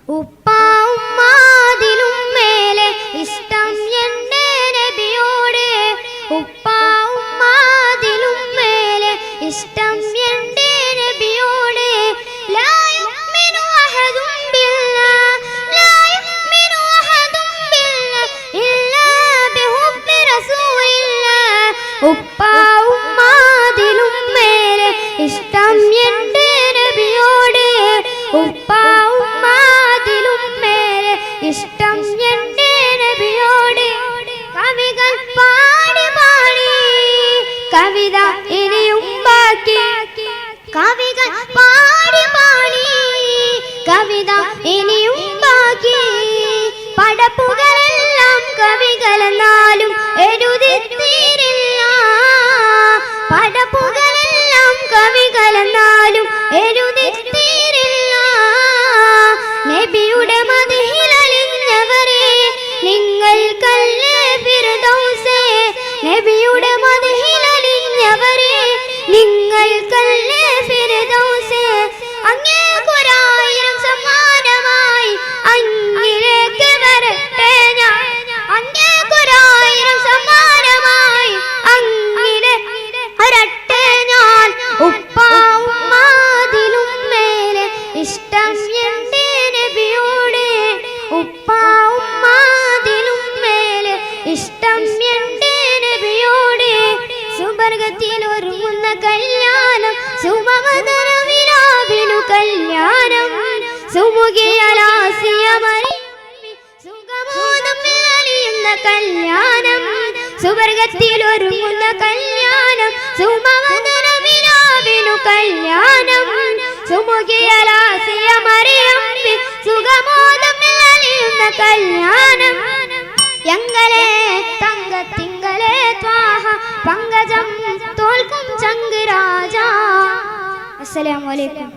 ഉപ്പാ ഉമ്മാതിലും മേലെ ഇഷ്ടം എൻ്റെ നബിയോട്, ഉപ്പാ ഉമ്മാതിലും മേലെ ഇഷ്ടം എൻ്റെ നബിയോട്. ലാ യുഅ്മിനു അഹദും ബില്ലാഹ്, ലാ യുഅ്മിനു അഹദും ബില്ലാഹ് ഇല്ലാ ബിഹുബ്ബി റസൂലില്ലാഹ്. ഉപ്പാ ഉമ്മാതിലും മേലെ ഇഷ്ടം എൻ്റെ നബിയോട്, ഉപ്പാ ഉമ്മാതിലും മേലെ ഇഷ്ടം എൻ്റെ നബിയോട്. കവികൾ പാടി പാടി കവിത ഇനിയും ബാക്കി, കവികൾ പാടി പാടി കവിത ഇനിയും ബാക്കി. പടപ്പുകളെല്ലാം കവികളെന്നാലും എഴുതിത്തീരില്ല, പടപ്പുകളെല്ലാം കവികളെന്നാലും എഴുതിത്തീരില്ല. നബിയുടെ മദ്ഹിലലിഞ്ഞവരെ നിങ്ങൾക്കല്ലേ ഫിർദൗസേ, നബിയുടെ മദ്ഹിലലിഞ്ഞവരെ നിങ്ങൾക്കല്ലേ ഫിർദൗസേ. അങ്ങേക്കൊരായിരം സമ്മാനമായി അങ്ങിലേക്ക് വരട്ടെ ഞാൻ, അങ്ങേക്കൊരായിരം സമ്മാനമായി അങ്ങിലേക്ക് വരട്ടെ ഞാൻ. ഉപ്പാ ഉമ്മാതിലും മേലെ ഇഷ്ടം എൻ്റെ നബിയോട്, ഉപ്പാ ഉമ്മാതിലും മേലെ ഇഷ്ടം എൻ്റെ നബിയോട്. സുബർഗത്തിൽ ഒരുങ്ങുന്ന കല്യാണം, സുമവദന വിലാവിനു കല്യാണം, സുമുഖിയലാസിയ മറിയം സുഖബോധം അലിയുന്ന കല്യാണം. സുബർഗത്തിൽ ഒരുങ്ങുന്ന കല്യാണം, സുമവദന വിലാവിനു കല്യാണം, സുമുഖിയലാസിയ മറിയം സുഖബോധം അലിയുന്ന കല്യാണം. ഞങ്ങളെ തങ്കത്തിങ്കളെ ത്വാഹ പങ്കജം തോൽക്കും ചങ്ക് രാജ. അസ്സലാമു അലൈക്കും.